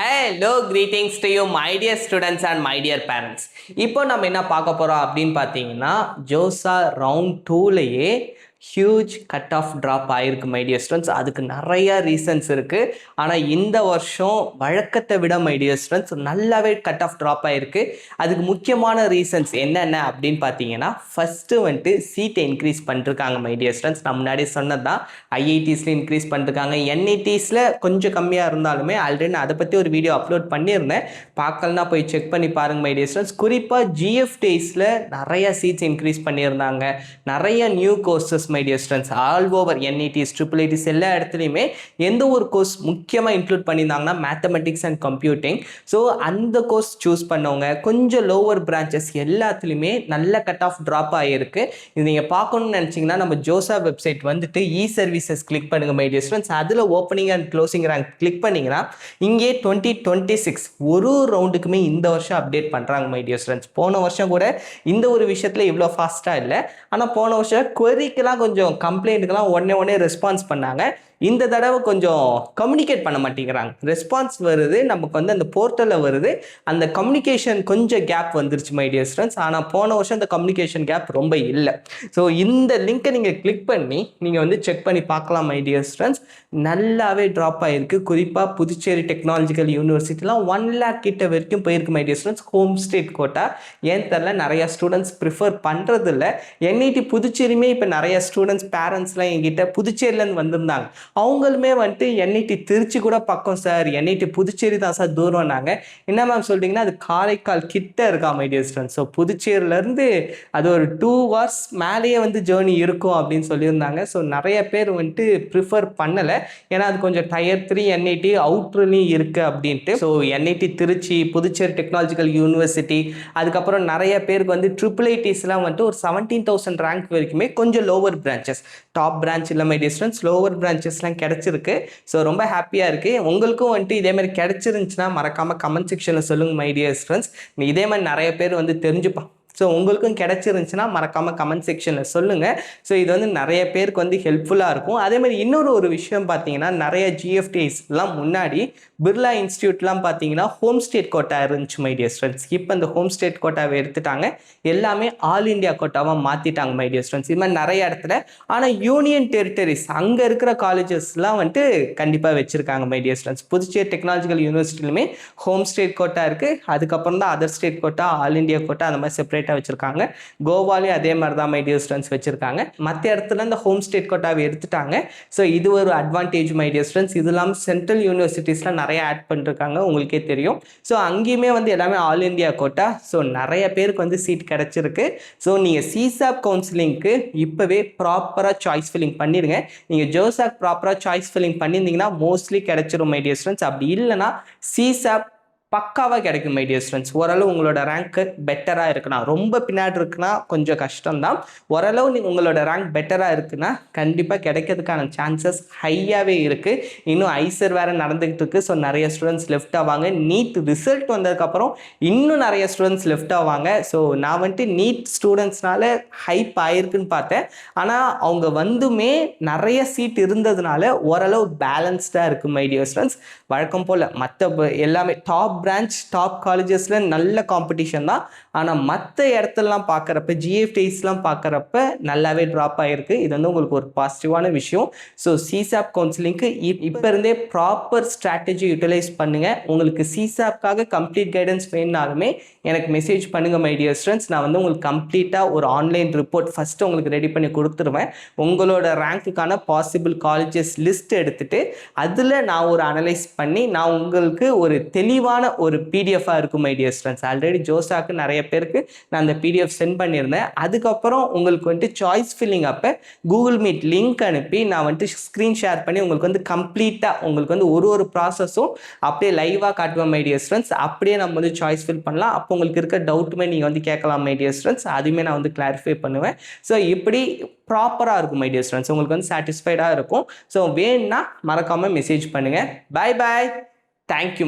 Hello, greetings to you, my dear students and my dear parents. இப்போ நம்ம என்ன பார்க்க போறோம் அப்படின்னு பார்த்தீங்கன்னா ஜோசா ரவுண்ட் டூலையே ஹியூஜ் கட் ஆஃப் ட்ராப் ஆயிருக்கு மை டியர் ஸ்டூடெண்ட்ஸ். அதுக்கு நிறைய ரீசன்ஸ் இருக்குது. ஆனால் இந்த வருஷம் வழக்கத்தை விட மை டியர் ஸ்டூடெண்ட்ஸ் நல்லாவே கட் ஆஃப் ட்ராப் ஆயிருக்கு. அதுக்கு முக்கியமான ரீசன்ஸ் என்னென்ன அப்படின்னு பார்த்தீங்கன்னா ஃபஸ்ட்டு வந்துட்டு சீட்டை இன்க்ரீஸ் பண்ணிருக்காங்க மை டியர் ஸ்டூடெண்ட்ஸ். நான் முன்னாடி சொன்னது தான், ஐஐடிஸில் இன்க்ரீஸ் பண்ணிருக்காங்க, என்ஐடிஸில் கொஞ்சம் கம்மியாக இருந்தாலுமே ஆல்ரெடி நான் அதை பற்றி ஒரு வீடியோ அப்லோட் பண்ணியிருந்தேன். பார்க்கலனா போய் செக் பண்ணி பாருங்க மை டியர் ஸ்டூடெண்ட்ஸ். குறிப்பாக ஜிஎஃப்டிஸில் நிறைய சீட்ஸ் இன்க்ரீஸ் பண்ணியிருந்தாங்க. நிறைய new courses my dear students all over NITs IIITs எல்லா இடத்துலையுமே எந்த ஒரு கோர்ஸ் முக்கியமாக இன்க்ளூட் பண்ணியிருந்தாங்கன்னா மேத்தமெட்டிக்ஸ் அண்ட் கம்ப்யூட்டிங். ஸோ அந்த கோர்ஸ் சூஸ் பண்ணவங்க கொஞ்சம் லோவர் பிரான்ச்சஸ் எல்லாத்துலேயுமே நல்ல கட் ஆஃப் ட்ராப் ஆகிருக்கு. இது நீங்கள் பார்க்கணும்னு நினச்சிங்கன்னா நம்ம ஜோசா வெப்சைட் வந்துட்டு சர்வீசஸ் கிளிக் பண்ணுங்க மை டியர் ஸ்டூடெண்ட்ஸ். அதில் opening and closing rank click பண்ணிங்கன்னா இங்கே 2026 ஒரு ரவுண்டுக்குமே இந்த வருஷம் அப்டேட் பண்ணுறாங்க மை டியர் ஸ்டூடெண்ட்ஸ். போன வருஷம் கூட இந்த ஒரு விஷயத்தில் இவ்வளோ ஃபாஸ்ட்டாக இல்லை. ஆனால் போன வருஷம் குவரிக்கெல்லாம் கொஞ்சம் கம்ப்ளைண்ட்டுக்கெல்லாம் உடனே ரெஸ்பான்ஸ் பண்ணாங்க. இந்த தடவை கொஞ்சம் கம்யூனிகேட் பண்ண மாட்டேங்கிறாங்க. ரெஸ்பான்ஸ் வருது, நமக்கு வந்து அந்த போர்ட்டலில் வருது, அந்த கம்யூனிகேஷன் கொஞ்சம் கேப் வந்துருச்சு மை டியர் ஸ்டூடெண்ட்ஸ். ஆனால் போன வருஷம் அந்த கம்யூனிகேஷன் கேப் ரொம்ப இல்லை. ஸோ இந்த லிங்கை நீங்கள் கிளிக் பண்ணி நீங்கள் வந்து செக் பண்ணி பார்க்கலாம் மை டியர் ஸ்டூடெண்ட்ஸ். நல்லாவே ட்ராப் ஆகிருக்கு. குறிப்பாக புதுச்சேரி டெக்னாலஜிக்கல் யூனிவர்சிட்டிலாம் 1 lakh கிட்ட வரைக்கும் போயிருக்கு my dear students. Home state quota ஏன் தெரில, நிறையா ஸ்டூடெண்ட்ஸ் ப்ரிஃபர் பண்ணுறதில்ல. என்ஐடி புதுச்சேரியுமே இப்போ நிறைய ஸ்டூடெண்ட்ஸ் பேரண்ட்ஸ்லாம் என்கிட்ட புதுச்சேரியிலேருந்து வந்திருந்தாங்க. அவங்களுமே வந்துட்டு என்ஐடி திருச்சி கூட பக்கம் சார், என்ஐடி புதுச்சேரி தான் சார் தூரம்னாங்க. என்ன மேம் சொல்கிறீங்கன்னா அது காரைக்கால் கிட்ட இருக்கா மை டியர் ஸ்டூடெண்ட்ஸ். ஸோ புதுச்சேரியிலேருந்து அது ஒரு 2 hours மேலேயே வந்து ஜேர்னி இருக்கும் அப்படின்னு சொல்லியிருந்தாங்க. ஸோ நிறைய பேர் வந்துட்டு ப்ரிஃபர் பண்ணலை. ஏன்னா அது கொஞ்சம் Tier 3 என்ஐடி அவுட்ருலையும் இருக்குது அப்படின்ட்டு. So NIT Trichy, Puducherry technological university, அதுக்கப்புறம் நிறைய பேருக்கு வந்து IIITஸ்லாம் வந்துட்டு ஒரு 17,000 ரேங்க் வரைக்குமே கொஞ்சம் லோவர் பிரான்ச்சஸ், டாப் பிரான்ச் இல்லை மை டியர் ஸ்டூடெண்ட்ஸ், லோவர் பிரான்ச்சஸ்லாம் கிடைச்சிருக்கு. ஸோ ரொம்ப ஹாப்பியாக இருக்குது. உங்களுக்கும் வந்துட்டு இதே மாதிரி கிடைச்சிருந்துச்சுன்னா மறக்காமல் கமெண்ட் செக்ஷனில் சொல்லுங்கள் மை டியர் ஸ்டூடெண்ட்ஸ். இதே மாதிரி நிறைய பேர் வந்து தெரிஞ்சுப்பான். ஸோ உங்களுக்கும் கிடச்சிருந்துச்சுன்னா மறக்காமல் கமெண்ட் செக்ஷனில் சொல்லுங்கள். ஸோ இது வந்து நிறைய பேருக்கு வந்து ஹெல்ப்ஃபுல்லாக இருக்கும். அதேமாதிரி இன்னொரு விஷயம் பார்த்தீங்கன்னா நிறைய GFTஸ்லாம் முன்னாடி பிர்லா இன்ஸ்டியூட்லாம் பார்த்தீங்கன்னா ஹோம் ஸ்டேட் கோட்டா இருந்துச்சு மை டியர் ஸ்டூடெண்ட்ஸ். இப்போ இந்த ஹோம் ஸ்டேட் கோட்டாவை எடுத்துட்டாங்க, எல்லாமே ஆல் இண்டியா கோட்டாவாக மாற்றிட்டாங்க மை டியர் ஸ்டூடெண்ட்ஸ். இது மாதிரி நிறைய இடத்துல. ஆனால் யூனியன் டெரிட்டரிஸ் அங்கே இருக்கிற காலேஜஸ்லாம் வந்துட்டு கண்டிப்பாக வச்சுருக்காங்க my dear students. Puducherry technological யூனிவர்சிட்டிலுமே ஹோம் ஸ்டேட் கோட்டா இருக்குது. அதுக்கப்புறம் தான் other state quota, all India quota அந்த மாதிரி செப்பரேட் வச்சிருக்காங்க. கோவாலையும் அதே மாதிரி தான் மை டியர் ஸ்டூடெண்ட்ஸ் வச்சிருக்காங்க. மற்ற இடத்துல இந்த ஹோம் ஸ்டேட் கோட்டாவை எடுத்துட்டாங்க. ஸோ இது ஒரு அட்வான்டேஜ் மை டியர் ஸ்டூடெண்ட்ஸ். இது இல்லாமல் சென்ட்ரல் யூனிவர்சிட்டிஸ்லாம் நிறைய ஆட் பண்ணிருக்காங்க, உங்களுக்கே தெரியும். ஸோ அங்கேயுமே வந்து எல்லாமே ஆல் இண்டியா கோட்டா. ஸோ நிறைய பேருக்கு வந்து சீட் கிடைச்சிருக்கு. ஸோ நீங்கள் சிசாப் கவுன்சிலிங்க்கு இப்போவே ப்ராப்பராக சாய்ஸ் ஃபில்லிங் பண்ணிடுங்க. நீங்கள் ஜோசாக் ப்ராப்பராக சாய்ஸ் ஃபில்லிங் பண்ணியிருந்தீங்கன்னா மோஸ்ட்லி கிடைச்சிரும் மை டியர் ஸ்டூடெண்ட்ஸ். அப்படி இல்லைனா சிசாப் பக்காவாக கிடைக்கும் மை டியர் ஸ்டூடெண்ட்ஸ். ஓரளவு உங்களோட ரேங்க்கு பெட்டராக இருக்குன்னா, ரொம்ப பின்னாடி இருக்குன்னா கொஞ்சம் கஷ்டம்தான். ஓரளவு நீங்கள் உங்களோட ரேங்க் பெட்டராக இருக்குன்னா கண்டிப்பாக கிடைக்கிறதுக்கான சான்சஸ் ஹையாகவே இருக்குது. இன்னும் ஐசர் வேறு நடந்துக்கிட்டு இருக்குது. ஸோ நிறைய ஸ்டூடெண்ட்ஸ் லெஃப்ட் ஆவாங்க. நீட் ரிசல்ட் வந்ததுக்கப்புறம் இன்னும் நிறைய ஸ்டூடெண்ட்ஸ் லெஃப்ட் ஆவாங்க. ஸோ நான் வந்துட்டு நீட் ஸ்டூடெண்ட்ஸ்னால ஹைப் ஆயிருக்குன்னு பார்த்தேன். ஆனால் அவங்க வந்துமே நிறைய சீட் இருந்ததுனால ஓரளவு பேலன்ஸ்டாக இருக்குது மை டியர் ஸ்டூடெண்ட்ஸ். வழக்கம் போல் மற்ற எல்லாமே டாப் பிரான்ச், டாப் காலேஜஸில் நல்ல காம்படிஷன் தான். ஆனால் மற்ற இடத்துலலாம் பார்க்குறப்ப, GFTஸ்லாம் பார்க்குறப்ப நல்லாவே ட்ராப் ஆகிருக்கு. இது வந்து உங்களுக்கு ஒரு பாசிட்டிவான விஷயம். ஸோ சிசாப் கவுன்சிலிங்க்கு இப்போ இருந்தே ப்ராப்பர் ஸ்ட்ராட்டஜி யூட்டிலைஸ் பண்ணுங்கள். உங்களுக்கு சிசாப்காக கம்ப்ளீட் கைடன்ஸ் வேணுனாலுமே எனக்கு மெசேஜ் பண்ணுங்கள் மை டியர் ஸ்டூடெண்ட்ஸ். நான் வந்து உங்களுக்கு கம்ப்ளீட்டாக ஒரு ஆன்லைன் ரிப்போர்ட் ஃபஸ்ட்டு உங்களுக்கு ரெடி பண்ணி கொடுத்துருவேன். உங்களோட ரேங்க்குக்கான பாசிபிள் காலேஜஸ் லிஸ்ட் எடுத்துகிட்டு அதில் நான் ஒரு அனலைஸ் பண்ணி நான் உங்களுக்கு ஒரு தெளிவான ஒரு PDF-ஆக இருக்கும் மை டியர் ஸ்டூடெண்ட்ஸ். ஆல்ரெடி ஜோசாக்கு நிறைய பேருக்கு நான் அந்த PDF சென்ட் பண்ணியிருந்தேன். அதுக்கப்புறம் உங்களுக்கு வந்துட்டு சாய்ஸ் ஃபில்லிங் அப்போ கூகுள் மீட் லிங்க் அனுப்பி நான் வந்துட்டு ஸ்க்ரீன் ஷேர் பண்ணி உங்களுக்கு வந்து கம்ப்ளீட்டாக உங்களுக்கு வந்து ஒரு ப்ராசஸும் அப்படியே லைவாக காட்டுவேன் மை டியர் ஸ்டூடெண்ட்ஸ். அப்படியே நம்ம வந்து சாய்ஸ் ஃபில் பண்ணலாம். அப்போ உங்களுக்கு இருக்க டவுட்டுமே நீங்கள் வந்து கேட்கலாம் மை டியர் ஸ்டூடெண்ட்ஸ். அதுவுமே நான் வந்து கிளாரிஃபை பண்ணுவேன். ஸோ இப்படி ப்ராப்பராக இருக்கும் மை டியர் ஸ்டூடெண்ட்ஸ். உங்களுக்கு வந்து சாட்டிஸ்ஃபைடாக இருக்கும். ஸோ வேணும்னா மறக்காமல் மெசேஜ் பண்ணுங்கள். Bye bye, thank you.